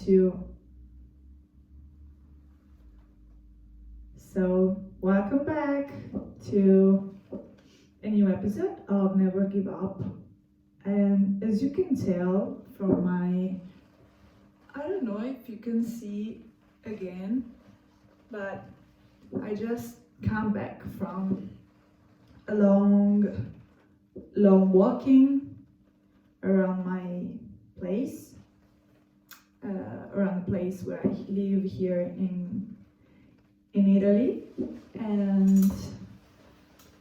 to. So, welcome back to a new episode of Never Give Up. And as you can tell from I don't know if you can see again, but I just come back from a long walking around my place, around the place where I live here in Italy, and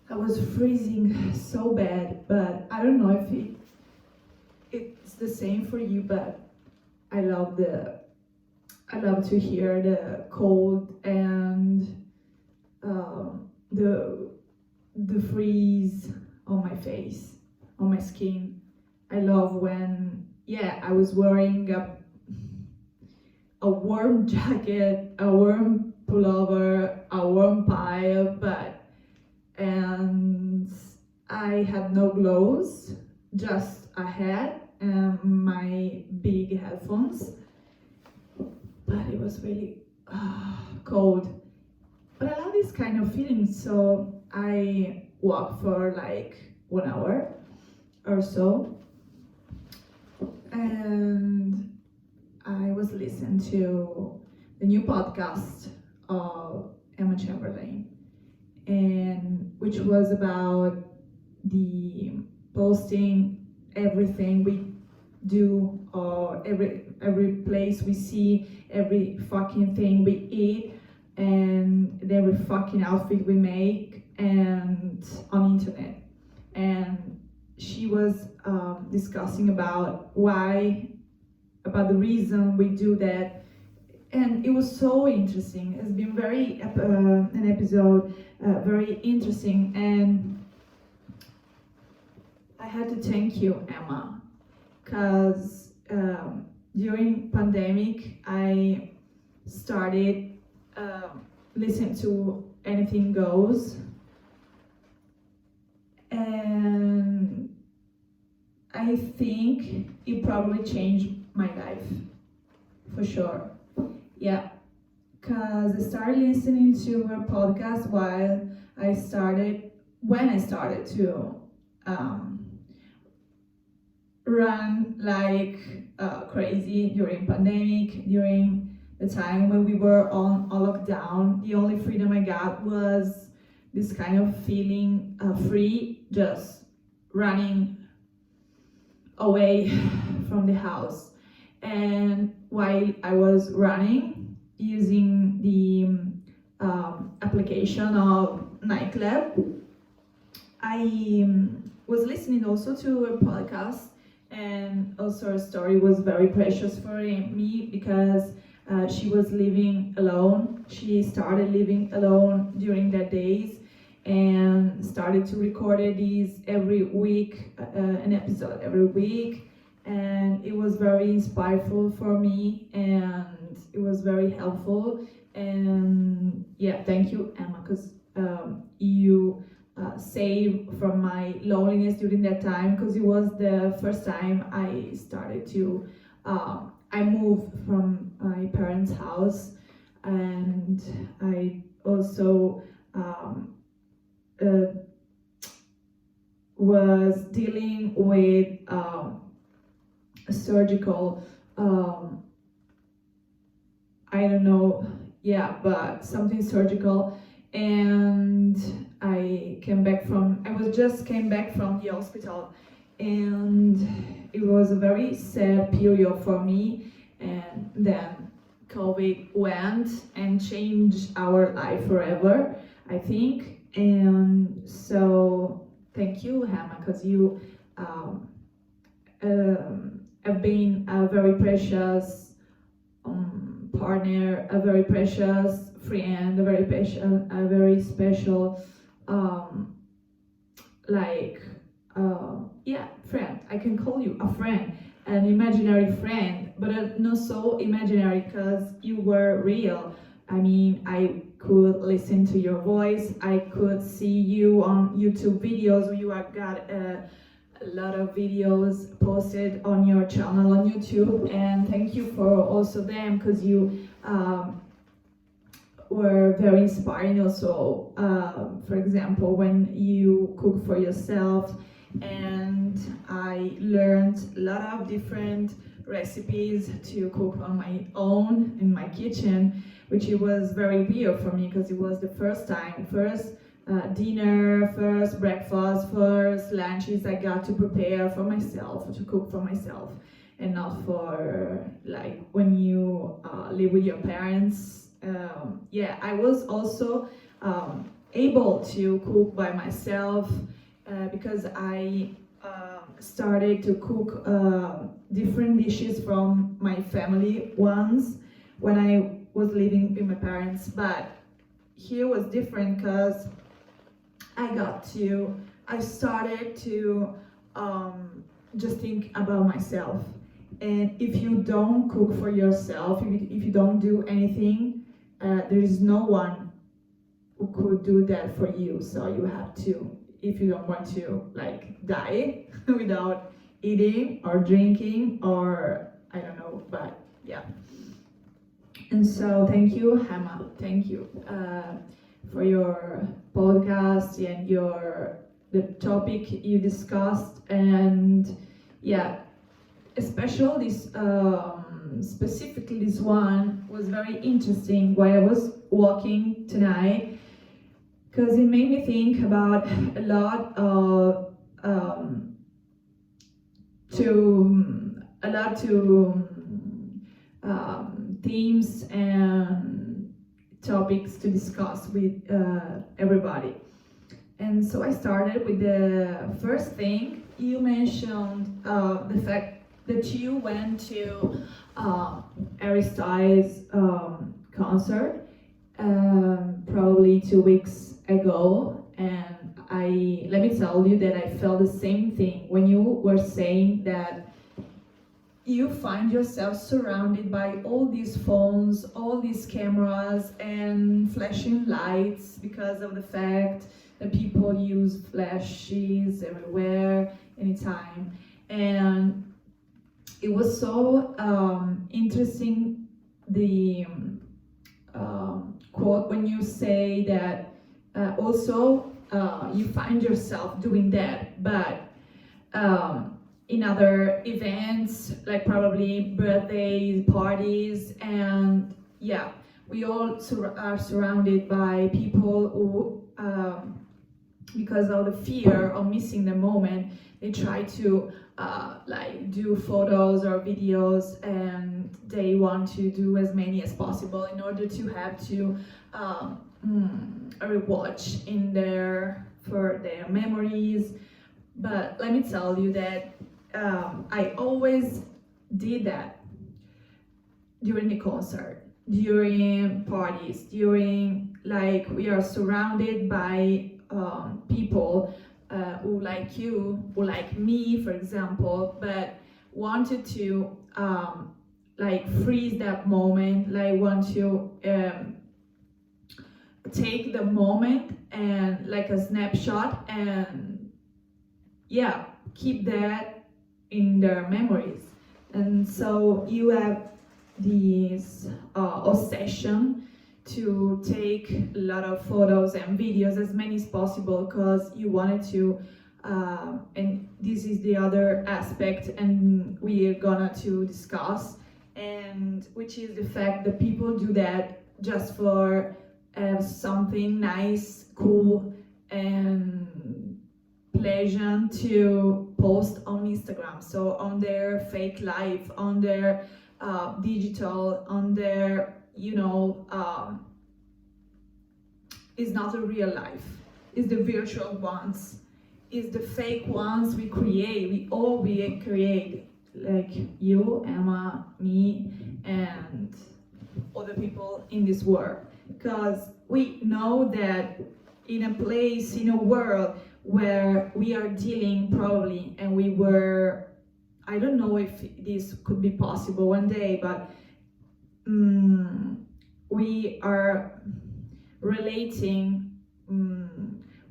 I was freezing so bad. But I don't know if it's the same for you, but I love to hear the cold and the freeze on my face, on my skin. I love when I was wearing a warm jacket, a warm pullover, a warm pile, and I had no gloves, just a hat and my big headphones. But it was really cold. But I love this kind of feeling, so I walked for like 1 hour or so, and I was listening to the new podcast of Emma Chamberlain, and which was about the posting everything we do, or every place we see, every fucking thing we eat, and every fucking outfit we make, and on internet. And she was discussing about the reason we do that, and it was so interesting. It's been an episode very interesting, and I had to thank you, Emma, because during pandemic I started listening to Anything Goes, and I think it probably changed my life for sure. Yeah, because I started listening to her podcast when I started to run like crazy during pandemic, during the time when we were on a lockdown. The only freedom I got was this kind of feeling free, just running away from the house. And while I was running, using the application of Nightclub, I was listening also to a podcast, and also her story was very precious for me because she was living alone. She started living alone during that days and started to record these every week, an episode every week. And it was very inspireful for me, and it was very helpful. And thank you, Emma, because you saved from my loneliness during that time, because it was the first time I started to I moved from my parents' house, and I also was dealing with a surgical I don't know, but something surgical. And I just came back from the hospital, and it was a very sad period for me. And then COVID went and changed our life forever, I think. And so thank you, Emma, because you have been a very precious partner, a very precious friend, a very special friend. I can call you a friend, an imaginary friend, but not so imaginary, because you were real. I mean, I could listen to your voice, I could see you on YouTube videos where you have got a lot of videos posted on your channel on YouTube, and thank you for also them, because you were very inspiring also, for example, when you cook for yourself, and I learned a lot of different recipes to cook on my own in my kitchen, which it was very weird for me because it was the first time, first dinner, first breakfast, first lunches I got to prepare for myself, to cook for myself, and not for like when you live with your parents. Yeah, I was also able to cook by myself because I started to cook different dishes from my family once when I was living with my parents, but here was different because I started to just think about myself. And if you don't cook for yourself, if you don't do anything, there is no one who could do that for you. So you have to, if you don't want to like die without eating or drinking or I don't know, but yeah. And so thank you, Hema. Thank you for your podcast and the topic you discussed, and yeah, especially this specifically this one was very interesting while I was walking tonight, because it made me think about a lot of themes and topics to discuss with everybody. And so I started with the first thing. You mentioned the fact that you went to Harry Styles' concert probably 2 weeks ago, and let me tell you that I felt the same thing when you were saying that you find yourself surrounded by all these phones, all these cameras and flashing lights because of the fact that people use flashes everywhere, anytime. And it was so interesting, the quote when you say that also you find yourself doing that, but in other events, like probably birthdays, parties, and yeah, we all are surrounded by people who, because of the fear of missing the moment, they try to like do photos or videos, and they want to do as many as possible in order to have to rewatch for their memories. But let me tell you that I always did that during the concert, during parties, during, like, we are surrounded by people who like you, who like me, for example, but wanted to like freeze that moment, like want to take the moment and like a snapshot, and yeah, keep that in their memories. And so you have this obsession to take a lot of photos and videos, as many as possible, because you wanted to, and this is the other aspect, and we are gonna to discuss, and which is the fact that people do that just for something nice, cool, and pleasant to post on Instagram. So on their fake life, on their digital, on their, is not a real life, it's the virtual ones, it's the fake ones we create, we create, like you, Emma, me, and other people in this world. Because we know that in a place, in a world where we are dealing probably, and I don't know if this could be possible one day, but we are relating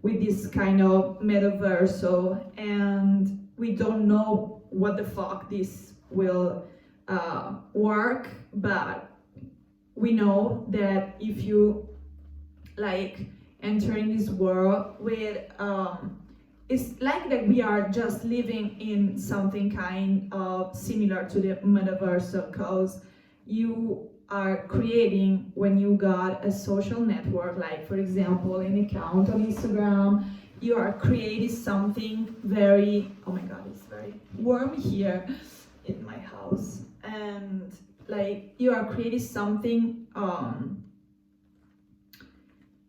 with this kind of metaverse, and we don't know what the fuck this will work, but we know that if you like enter in this world with it's like that we are just living in something kind of similar to the metaverse, because you are creating, when you got a social network, like for example an account on Instagram, you are creating something very, oh my god, it's very warm here in my house, and like you are creating something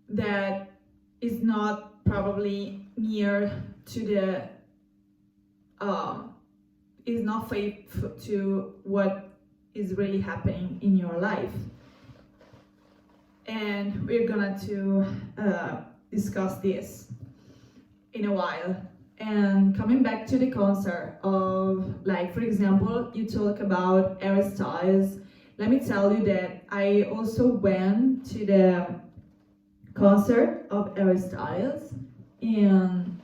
that is not probably near to the is not faithful to what is really happening in your life. And we're gonna to discuss this in a while. And coming back to the concert of, like, for example, you talk about Harry Styles. Let me tell you that I also went to the concert of Harry Styles in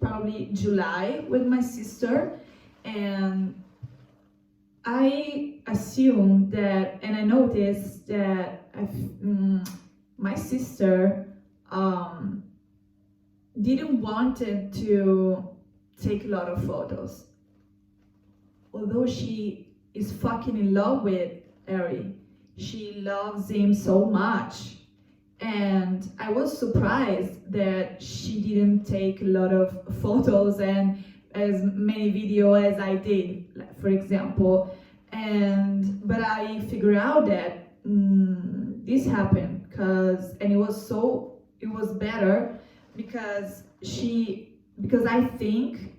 probably July with my sister, and I assumed that, and I noticed that my sister didn't wanted to take a lot of photos, although she is fucking in love with Harry. She loves him so much, and I was surprised that she didn't take a lot of photos and as many videos as I did, like, for example. But I figured out that this happened and it was better because I think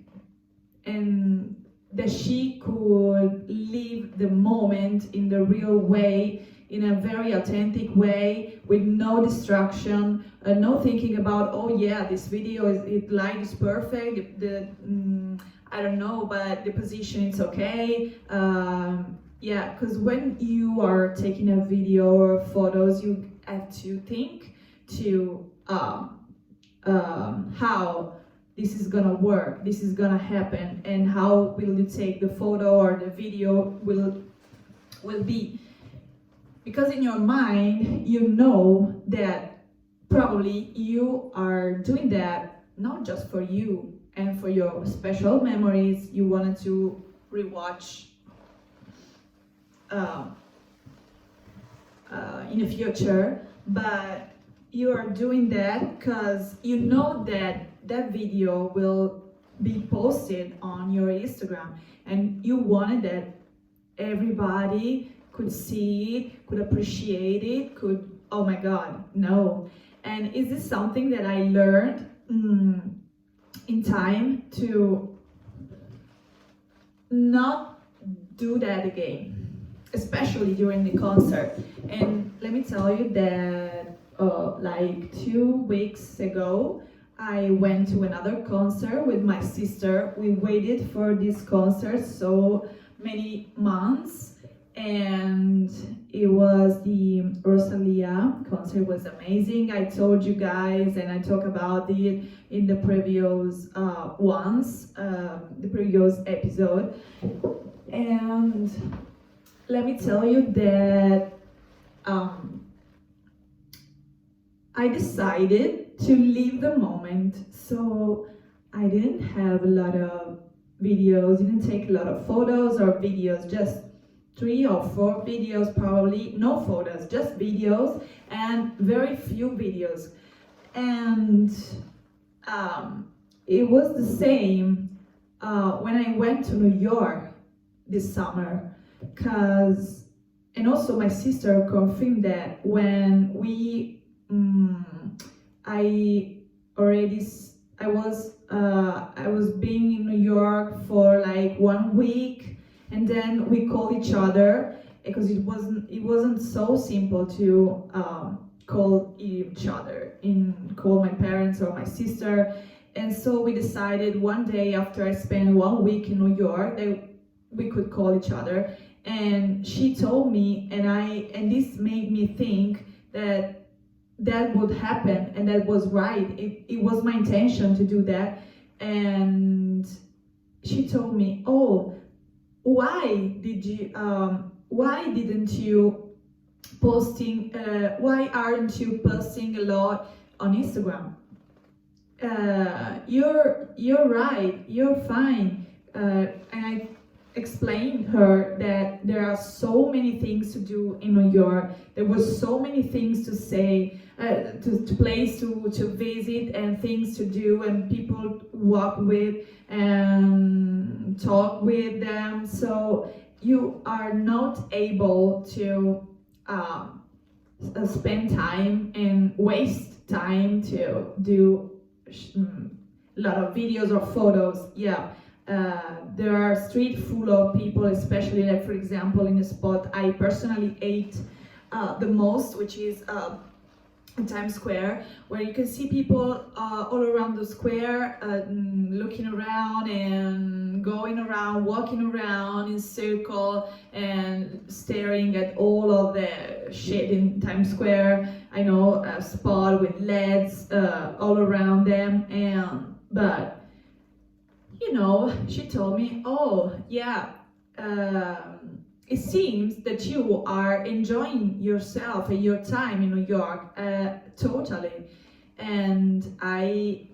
and that she could live the moment in the real way, in a very authentic way, with no distraction, no thinking about, oh yeah, this video light is perfect, I don't know, but the position is okay. Yeah, because when you are taking a video or photos, you have to think to how this is gonna work, this is gonna happen, and how will you take the photo or the video will be. Because in your mind, you know that probably you are doing that not just for you and for your special memories you wanted to rewatch in the future, but you are doing that because you know that that video will be posted on your Instagram, and you wanted that everybody could see it, could appreciate it, oh my god, no. And is this something that I learned in time to not do that again, especially during the concert. And let me tell you that like 2 weeks ago, I went to another concert with my sister. We waited for this concert so many months, and it was the Rosalia concert. Was amazing. I told you guys, and I talked about it in the previous the previous episode. And let me tell you that I decided to leave the moment, so I didn't have a lot of videos, didn't take a lot of photos or videos, just 3 or 4 videos probably, no photos, just videos, and very few videos. And it was the same when I went to New York this summer, and also my sister confirmed that when I was being in New York for like 1 week, and then we called each other because it wasn't so simple to call each other, call my parents or my sister. And so we decided one day after I spent 1 week in New York that we could call each other. And she told me, and this made me think that would happen, and that was right. It was my intention to do that, and she told me, "Oh, why didn't you posting? Why aren't you posting a lot on Instagram? You're right. You're fine." And I explained her that there are so many things to do in New York. There were so many things to say, to place to visit, and things to do, and people walk with and talk with them. So you are not able to spend time and waste time to do a lot of videos or photos. Yeah. There are streets full of people, especially like, for example, in a spot I personally ate the most, which is in Times Square, where you can see people all around the square, looking around and going around, walking around in circle and staring at all of the shit in Times Square. I know a spot with LEDs all around them, but you know, she told me, "Oh, yeah, it seems that you are enjoying yourself and your time in New York totally." And I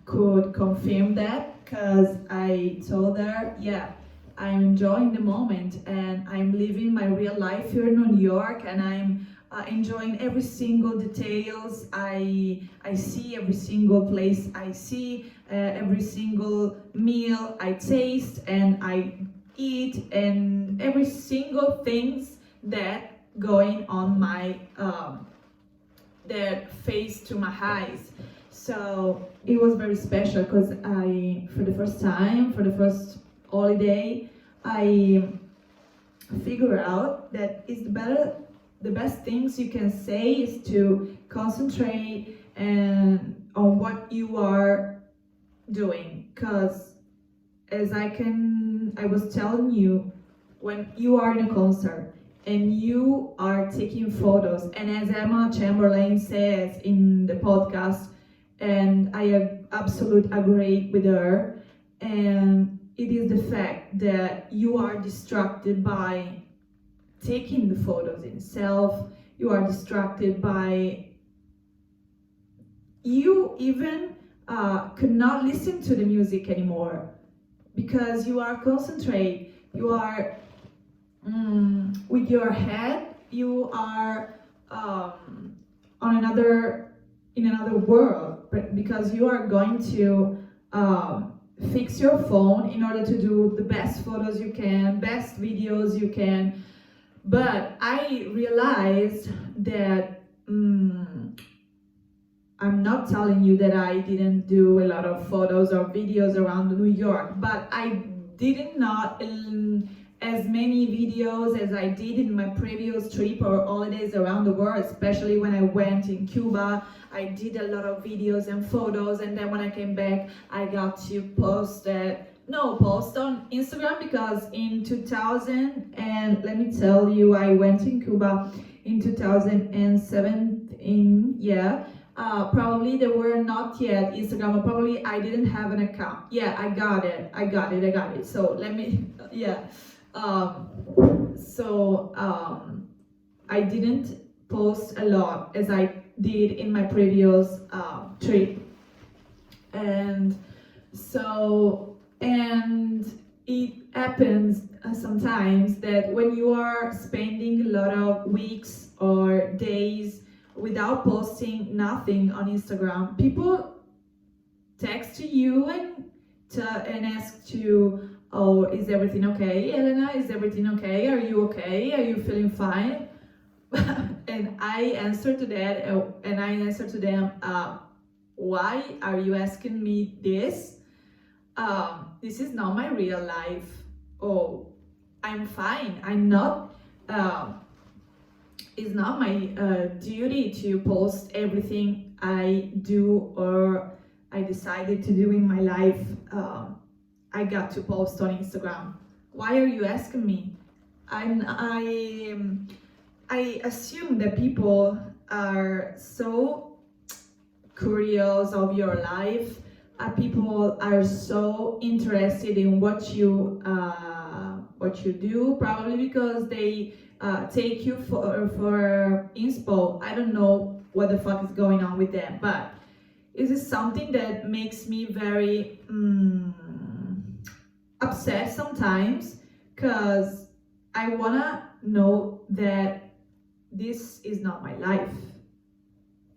could confirm that, because I told her, "Yeah, I'm enjoying the moment and I'm living my real life here in New York, and I'm enjoying every single details I see, every single place I see, every single meal I taste and I eat, and every single things that going on my that face to my eyes." So it was very special, because for the first time, for the first holiday, I figure out that it's the best things you can say is to concentrate on what you are doing. Because as I was telling you, when you are in a concert and you are taking photos, and as Emma Chamberlain says in the podcast, and I absolutely agree with her, and it is the fact that you are distracted by taking the photos itself. You are distracted by, you even could not listen to the music anymore, because you are concentrate, you are with your head, you are in another world, but because you are going to fix your phone in order to do the best photos you can, best videos you can. But I realized that I'm not telling you that I didn't do a lot of photos or videos around New York, but I did not as many videos as I did in my previous trip or holidays around the world, especially when I went in Cuba. I did a lot of videos and photos, and then when I came back, I got to post on Instagram, because in 2000, and let me tell you, I went in Cuba in 2017, yeah. Probably there were not yet Instagram, or probably I didn't have an account. Yeah, I got it. So let me, yeah. I didn't post a lot as I did in my previous trip. And it happens sometimes that when you are spending a lot of weeks or days without posting nothing on Instagram, people text to you and ask you, "Oh, is everything okay, Elena? Is everything okay? Are you okay? Are you feeling fine?" And I answer to them, "Why are you asking me this? This is not my real life. Oh, I'm fine. I'm not. It's not my duty to post everything I do or I decided to do in my life. I got to post on Instagram. Why are you asking me?" I assume that people are so curious of your life, people are so interested in what you do, probably because they take you for inspo. I don't know what the fuck is going on with them, but it is something that makes me very upset sometimes, because I wanna know that this is not my life.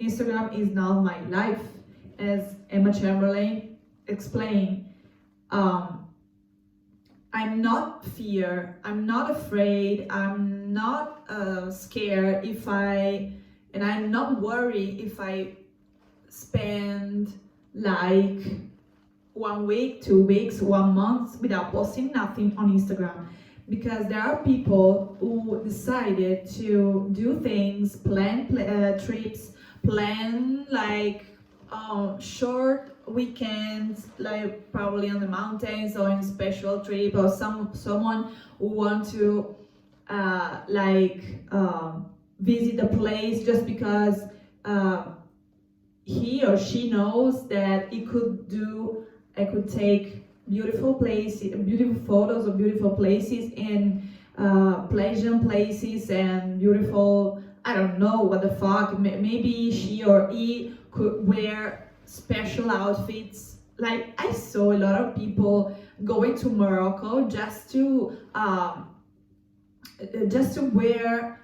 Instagram is not my life, as Emma Chamberlain explained. I'm not I'm not afraid, I'm not scared and I'm not worried if I spend like 1 week, 2 weeks, 1 month without posting nothing on Instagram. Because there are people who decided to do things, plan trips, plan like short weekends, like probably on the mountains or in special trip, or someone who want to visit a place just because he or she knows that I could take beautiful photos of beautiful places and pleasant places and beautiful, I don't know what the fuck, maybe she or he could wear special outfits. Like, I saw a lot of people going to Morocco just to wear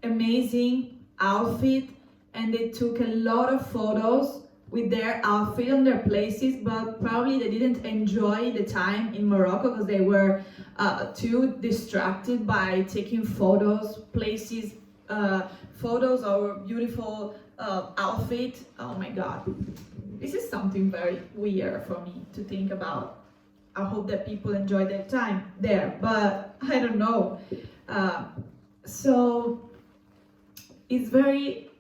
amazing outfit, and they took a lot of photos with their outfit on their places, but probably they didn't enjoy the time in Morocco because they were too distracted by taking photos, photos of beautiful outfit. Oh my god, this is something very weird for me to think about. I hope that people enjoy their time there, but I don't know. So it's very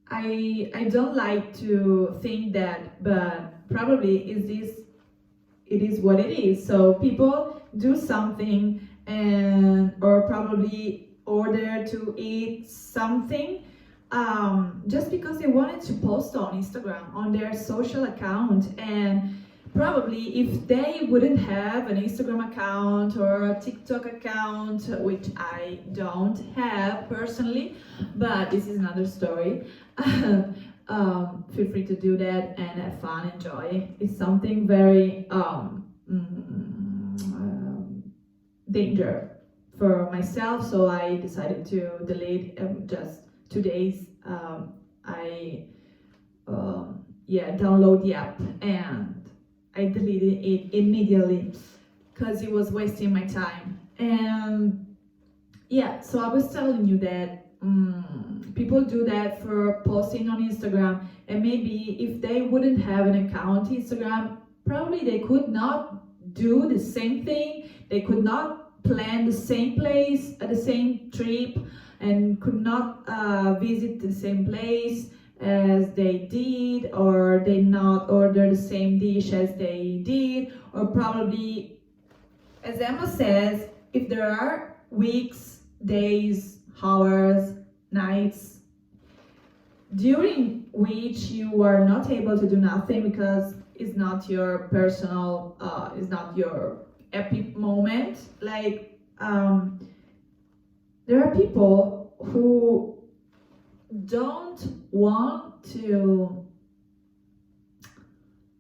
I don't like to think that, but probably it is what it is. So people do something or probably order to eat something just because they wanted to post on Instagram, on their social account. And probably if they wouldn't have an Instagram account or a TikTok account, which I don't have personally, but this is another story, feel free to do that and have fun, enjoy. It's something very danger for myself, so I decided to delete just 2 days. I download the app and I deleted it immediately because it was wasting my time. And yeah, so I was telling you that people do that for posting on Instagram, and maybe if they wouldn't have an account Instagram, probably they could not do the same thing, they could not plan the same place at the same trip, and could not visit the same place as they did, or they not order the same dish as they did, or probably, as Emma says, if there are weeks, days, hours, nights during which you are not able to do nothing because it's not your personal, it's not your epic moment, like there are people who don't want to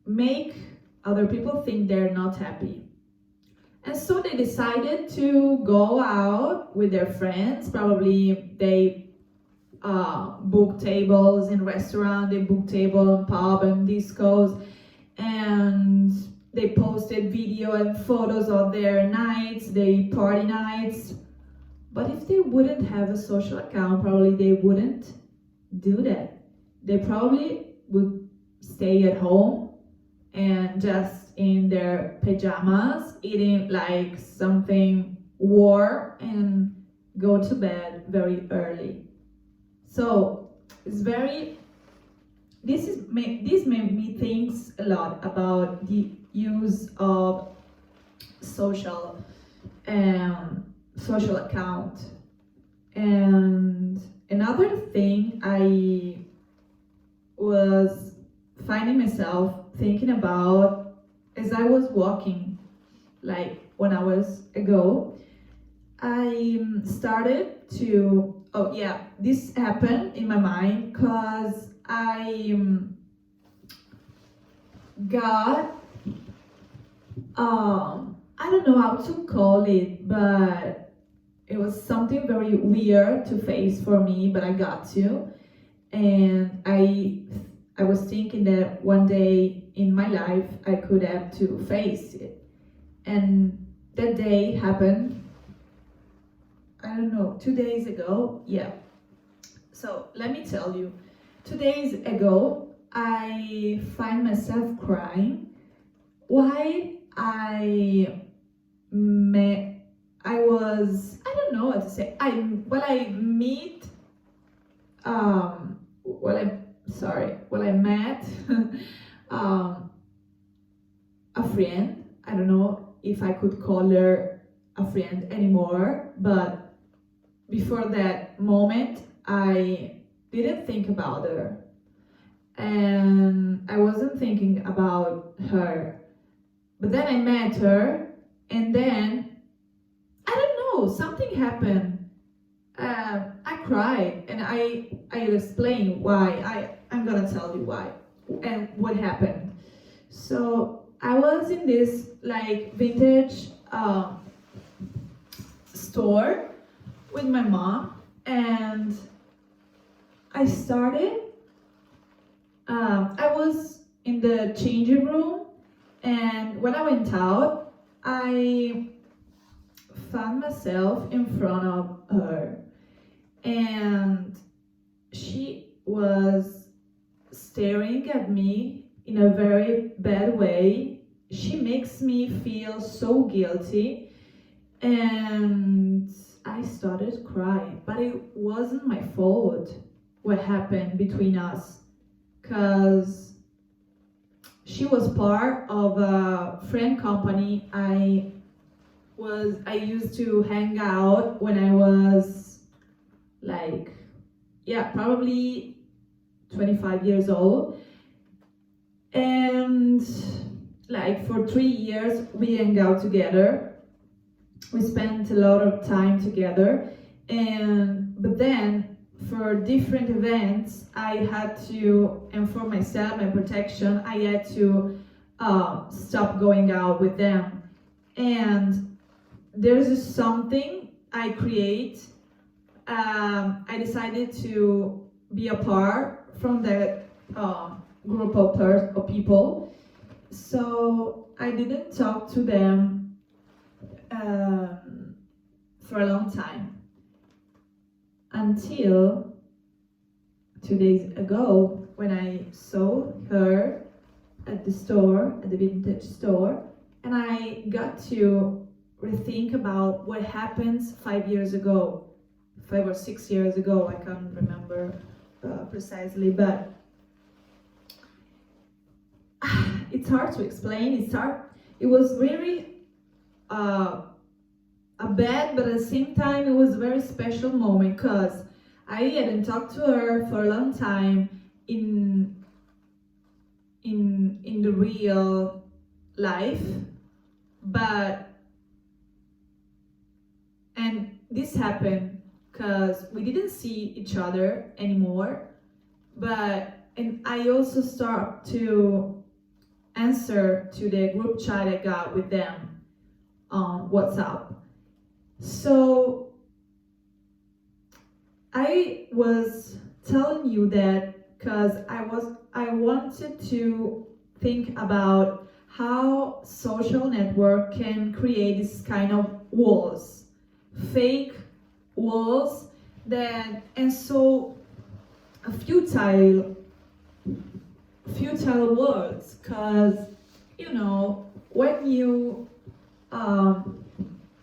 make other people think they're not happy. And so they decided to go out with their friends. Probably they book tables in restaurants, they book table in pub and discos, and they posted video and photos of their nights, their party nights. But if they wouldn't have a social account, probably they wouldn't do that. They probably would stay at home and just in their pajamas, eating like something warm and go to bed very early. So it's very, this made me think a lot about the use of social account. And another thing I was finding myself thinking about, as I was walking like 1 hour ago, I started to, oh yeah, this happened in my mind because I got, I don't know how to call it, but it was something very weird to face for me, but I got to. And I was thinking that one day in my life I could have to face it. And that day happened, I don't know, 2 days ago. Yeah. So let me tell you, 2 days ago I find myself crying. Why I don't know what to say. Well, I met um, a friend. I don't know if I could call her a friend anymore, but before that moment, I didn't think about her, and I wasn't thinking about her. But then I met her, and then I don't know, something happened. I cried, and I'll explain why. I'm gonna tell you why and what happened. So I was in this like vintage store with my mom, and I started. I was in the changing room, and when I went out, I found myself in front of her, and she was staring at me in a very bad way. She makes me feel so guilty, and I started crying. But it wasn't my fault what happened between us, because she was part of a friend company I used to hang out when I was like, yeah, probably 25 years old. And like for 3 years we hang out together. We spent a lot of time together, but then for different events I had to, and for myself and protection, I had to stop going out with them. And there's just something I create. I decided to be apart from that group of people. So I didn't talk to them for a long time, until 2 days ago when I saw her at the store, at the vintage store, and I got to rethink about what happened 5 years ago, 5 or 6 years ago. I can't remember precisely, but it's hard to explain. It was really a bad, but at the same time, it was a very special moment because I hadn't talked to her for a long time in the real life, and this happened because we didn't see each other anymore. And I also start to answer to the group chat I got with them on WhatsApp. So I was telling you that because I wanted to think about how social network can create this kind of walls, fake walls, and so futile words, because when you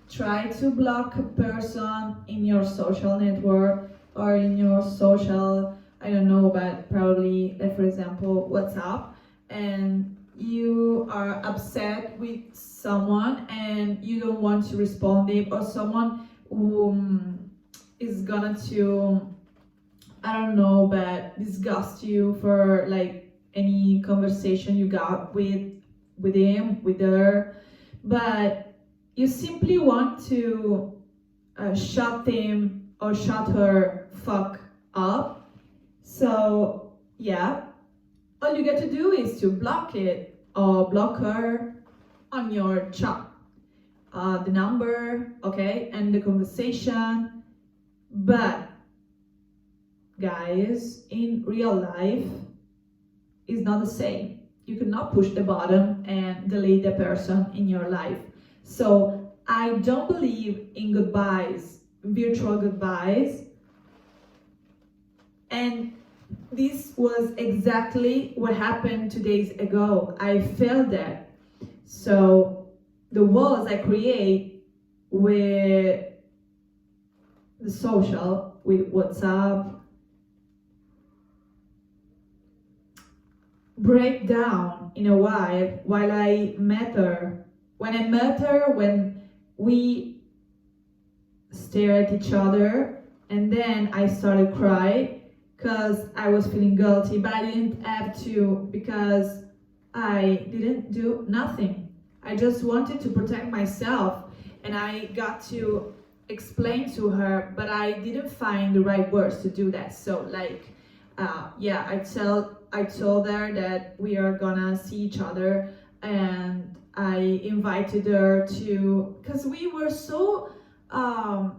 try to block a person in your social network or in your social, I don't know, but probably, like for example, WhatsApp, and you are upset with someone and you don't want to respond it, or someone who is gonna to I don't know, but disgust you for like any conversation you got with him, with her, but you simply want to shut him or shut her fuck up. So yeah, all you get to do is to block it or block her on your chat. The number, okay, and the conversation. But guys, in real life, is not the same. You cannot push the button and delete the person in your life. So I don't believe in goodbyes, virtual goodbyes. And this was exactly what happened 2 days ago. I felt that. So the walls I create with the social, with WhatsApp, break down in a while I met her. When I met her, when we stare at each other, and then I started crying because I was feeling guilty, but I didn't have to because I didn't do nothing. I just wanted to protect myself, and I got to explain to her, but I didn't find the right words to do that. So like, yeah, I told her that we are gonna see each other, and I invited her to, because we were so,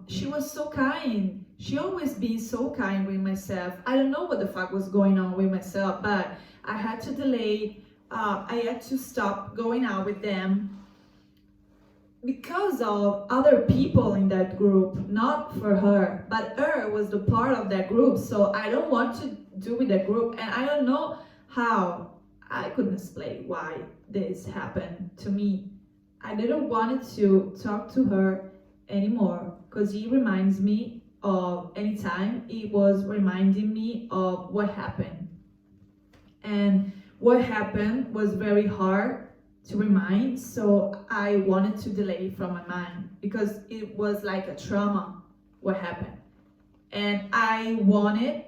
she was so kind. She always been so kind with myself. I don't know what the fuck was going on with myself, but I had to delay, I had to stop going out with them because of other people in that group, not for her, but her was the part of that group. So I don't want to do with that group, and I don't know how. I couldn't explain why this happened to me. I didn't want to talk to her anymore because he reminds me of anytime he was reminding me of what happened. And what happened was very hard to remind, so I wanted to delay it from my mind because it was like a trauma, what happened. And I wanted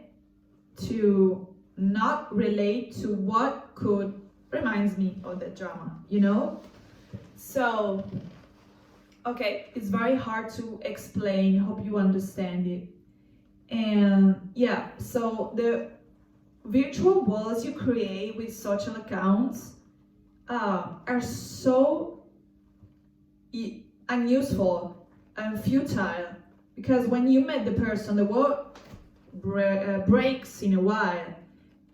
to not relate to what could reminds me of the drama, you know? So, okay, it's very hard to explain, hope you understand it. And yeah, so the virtual walls you create with social accounts are so unuseful and futile, because when you met the person, the wall breaks in a while,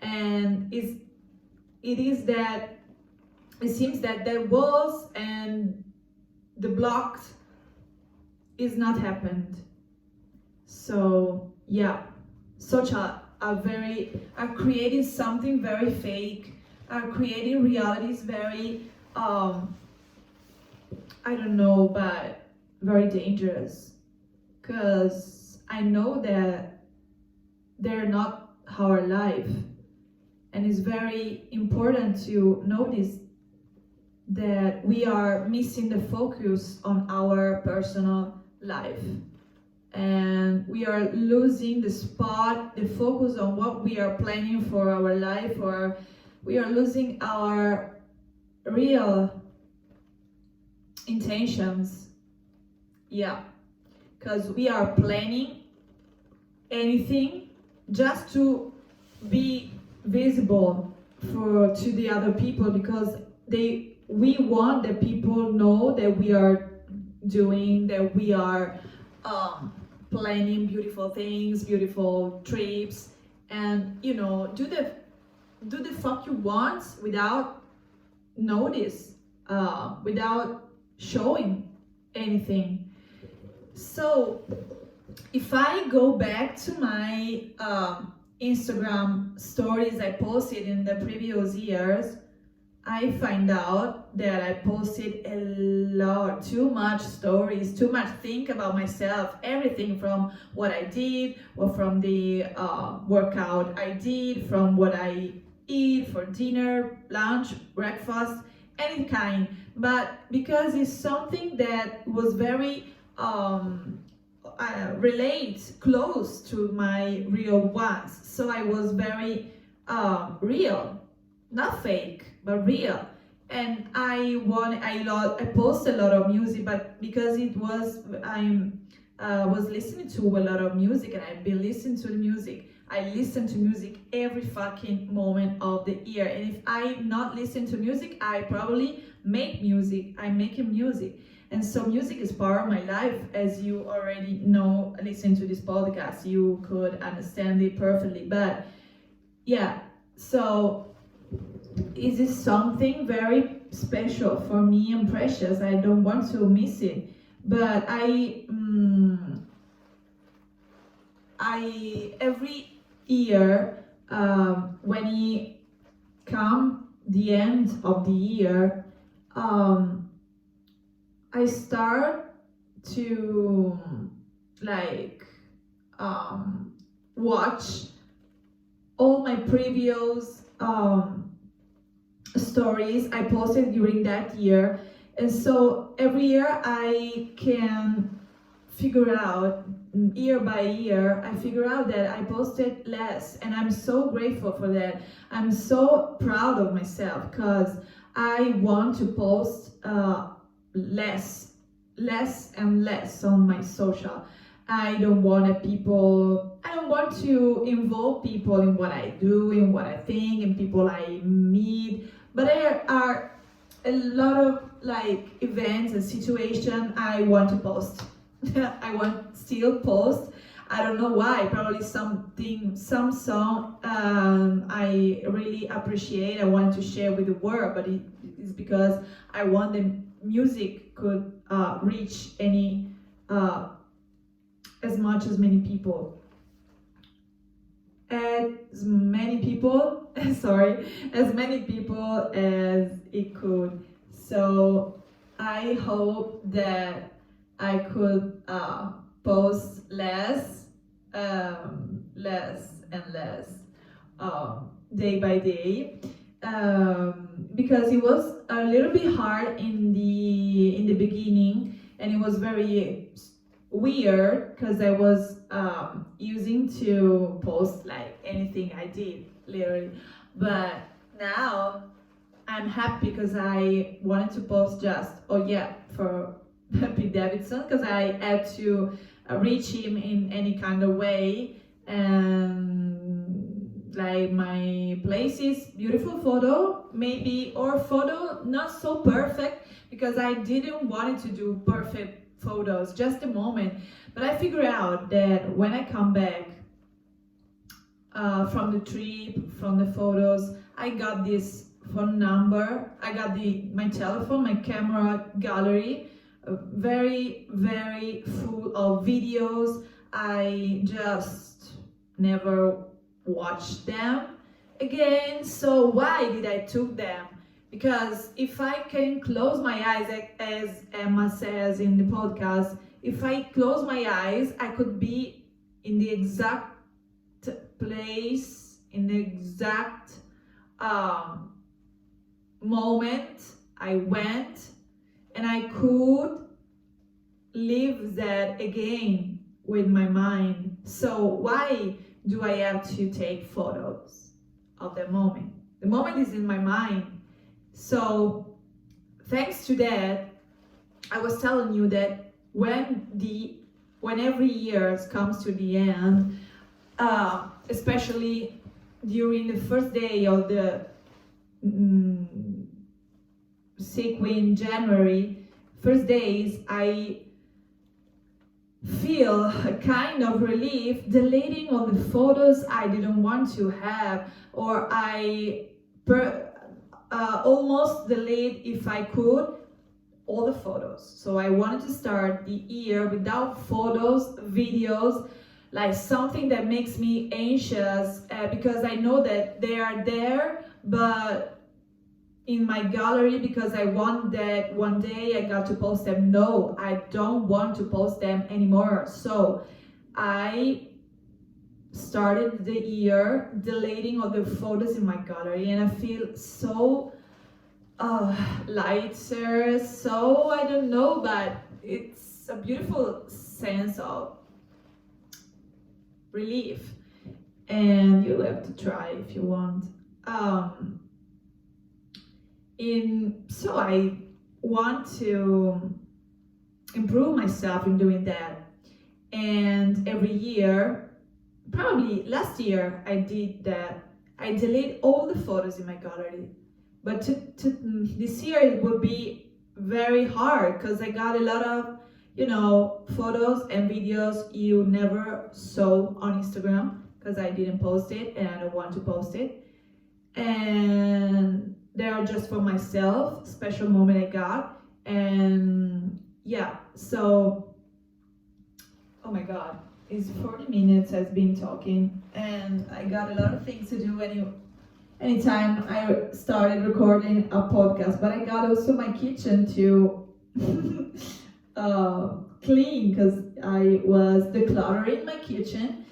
and it seems that the walls and the blocked is not happened. So yeah, such are creating something very fake, are creating realities very I don't know, but very dangerous, because I know that they're not our life. And it's very important to notice that we are missing the focus on our personal life. And we are losing the focus on what we are planning for our life, or we are losing our real intentions. Yeah, because we are planning anything just to be visible to the other people, because we want that people know that we are doing, that we are planning beautiful things, beautiful trips, and do the fuck you want without notice, without showing anything. So if I go back to my Instagram stories I posted in the previous years, I find out that I posted a lot, too much stories, too much think about myself, everything from what I did, or from the workout I did, from what I eat for dinner, lunch, breakfast, any kind. But because it's something that was very relate close to my real ones. So I was very real, not fake, but real. And I post a lot of music, but because I was listening to a lot of music, and I've been listening to the music. I listen to music every fucking moment of the year. And if I not listen to music, I probably make music. I'm making music. And so music is part of my life, as you already know, listening to this podcast, you could understand it perfectly. But yeah, so it is something very special for me and precious. I don't want to miss it. But I every year, when it come the end of the year, I start to watch all my previous stories I posted during that year. And so every year I can figure out, year by year, I figure out that I posted less, and I'm so grateful for that. I'm so proud of myself because I want to post less and less on my social. I don't want to involve people in what I do, in what I think, in people I meet. But there are a lot of events and situations I want to post. I want still post. I don't know why. Probably some song I really appreciate. I want to share with the world, but it is because I want the music could reach as many people. As many people as it could. So I hope that I could post less and less day by day, because it was a little bit hard in the beginning, and it was very weird because I was using to post anything I did, literally. But now I'm happy because I wanted to post just for Pete Davidson, because I had to reach him in any kind of way. And my places, beautiful photo maybe, or photo not so perfect, because I didn't want to do perfect photos, just a moment. But I figured out that when I come back from the trip, from the photos, I got this phone number, I got my telephone, my camera gallery, very, very full of videos. I just never watched them again. So why did I took them? Because if I can close my eyes, as Emma says in the podcast, if I close my eyes, I could be in the exact place, in the exact moment I went, and I could live that again with my mind. So why do I have to take photos of the moment? The moment is in my mind. So thanks to that, I was telling you that when every year comes to the end, especially during the first day of the sequin January, first days, I feel a kind of relief deleting all the photos I didn't want to have, or I almost delete, if I could, all the photos. So I wanted to start the year without photos, videos, something that makes me anxious, because I know that they are there, but in my gallery, because I want that one day I got to post them. No, I don't want to post them anymore. So I started the year deleting all the photos in my gallery, and I feel so lighter, so I don't know, but it's a beautiful sense of relief, and you have to try if you want. So I want to improve myself in doing that, and every year, probably last year I did that. I delete all the photos in my gallery, but this year it would be very hard because I got a lot of photos and videos you never saw on Instagram because I didn't post it and I don't want to post it, and they are just for myself, special moment I got. And yeah, so oh my god, it's 40 minutes I've been talking, and I got a lot of things to do anytime I started recording a podcast, but I got also my kitchen to clean because I was decluttering my kitchen,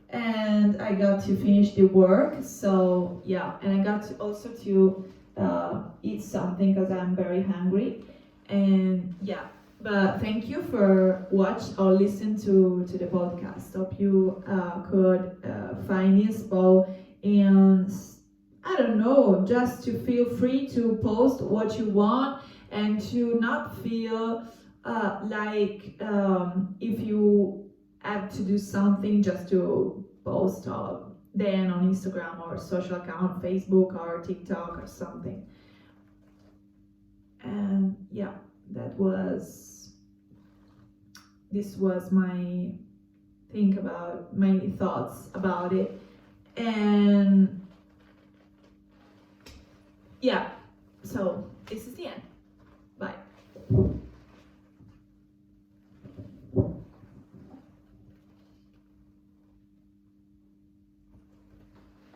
and I got to finish the work. So yeah, and I got to also to eat something because I'm very hungry. And yeah, but thank you for watch or listen to the podcast. Hope you could find useful, and I don't know, just to feel free to post what you want and to not feel like if you have to do something just to post then on Instagram or social account, Facebook or TikTok or something. And yeah, this was my thoughts about it. And yeah, so this is the end.